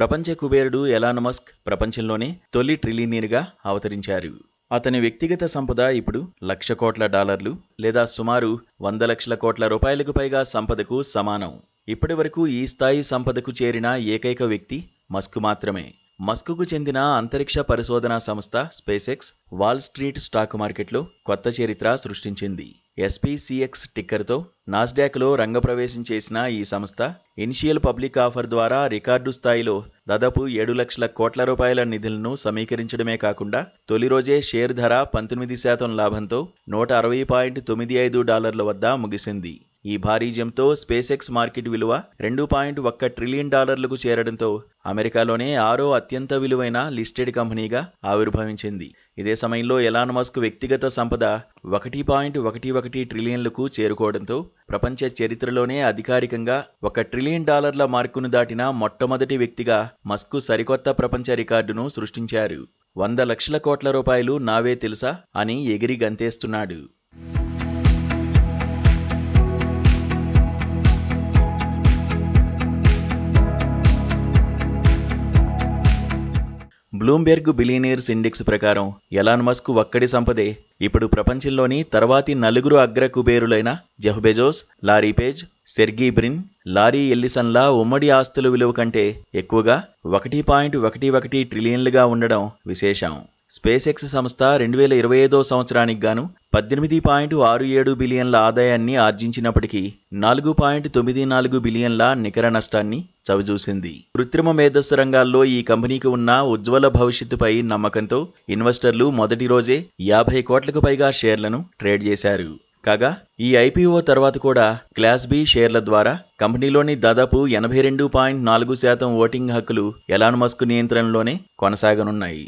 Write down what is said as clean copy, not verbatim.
ప్రపంచ కుబేరుడు Elon Musk ప్రపంచంలోనే తొలి ట్రిలియనీర్గా అవతరించారు. అతని వ్యక్తిగత సంపద ఇప్పుడు $1,00,000 కోట్ల లేదా సుమారు 100 లక్షల కోట్ల రూపాయలకు పైగా సంపదకు సమానం. ఇప్పటివరకు ఈ స్థాయి సంపదకు చేరిన ఏకైక వ్యక్తి మస్క్ మాత్రమే. మస్క్కు చెందిన అంతరిక్ష పరిశోధనా సంస్థ స్పేస్-ఎక్స్ వాల్ స్ట్రీట్ స్టాక్ మార్కెట్లో కొత్త చరిత్ర సృష్టించింది. SPCX టిక్కర్తో నాస్డాక్లో రంగప్రవేశం చేసిన ఈ సంస్థ ఇనిషియల్ పబ్లిక్ ఆఫర్ ద్వారా రికార్డు స్థాయిలో దాదాపు 7 లక్షల కోట్ల రూపాయల నిధులను సమీకరించడమే కాకుండా తొలి రోజే షేర్ ధర 19% లాభంతో $160.95 వద్ద ముగిసింది. ఈ భారీ జంప్తో స్పేస్-ఎక్స్ మార్కెట్ విలువ $2.1 ట్రిలియన్ చేరడంతో అమెరికాలోనే 6వ అత్యంత విలువైన లిస్టెడ్ కంపెనీగా ఆవిర్భవించింది. ఇదే సమయంలో ఎలాన్ మస్క్ వ్యక్తిగత సంపద $1.11 ట్రిలియన్లకు చేరుకోవడంతో ప్రపంచ చరిత్రలోనే అధికారికంగా $1 ట్రిలియన్ మార్కును దాటిన మొట్టమొదటి వ్యక్తిగా మస్క్ సరికొత్త ప్రపంచ రికార్డును సృష్టించారు. 100 లక్షల కోట్ల రూపాయలు నావే తెలుసా అని ఎగిరి గంతేస్తున్నాడు. బ్లూంబెర్గ్ బిలియనీర్స్ ఇండెక్స్ ప్రకారం ఎలాన్ మస్క్ ఒక్కడి సంపదే ఇప్పుడు ప్రపంచంలోని తర్వాతి 4 అగ్ర కుబేరులైన Jeff Bezos, Larry Page, Sergey Brin, Larry ఎల్లిసన్ల ఉమ్మడి ఆస్తుల విలువ కంటే ఎక్కువగా $1.11 ట్రిలియన్లుగా ఉండడం విశేషం. స్పేస్-ఎక్స్ సంస్థ 2025వ సంవత్సరానికి గాను 18.67 బిలియన్ల ఆదాయాన్ని ఆర్జించినప్పటికీ 4.94 బిలియన్ల నికర నష్టాన్ని చవిచూసింది. కృత్రిమ మేధస్సు రంగాల్లో ఈ కంపెనీకి ఉన్న ఉజ్వల భవిష్యత్తుపై నమ్మకంతో ఇన్వెస్టర్లు మొదటి రోజే 50 కోట్లకు పైగా షేర్లను ట్రేడ్ చేశారు. కాగా ఈ IPO తర్వాత కూడా క్లాస్ B షేర్ల ద్వారా కంపెనీలోని దాదాపు 82.4% ఓటింగ్ హక్కులు ఎలాన్ మస్క్ నియంత్రణలోనే కొనసాగనున్నాయి.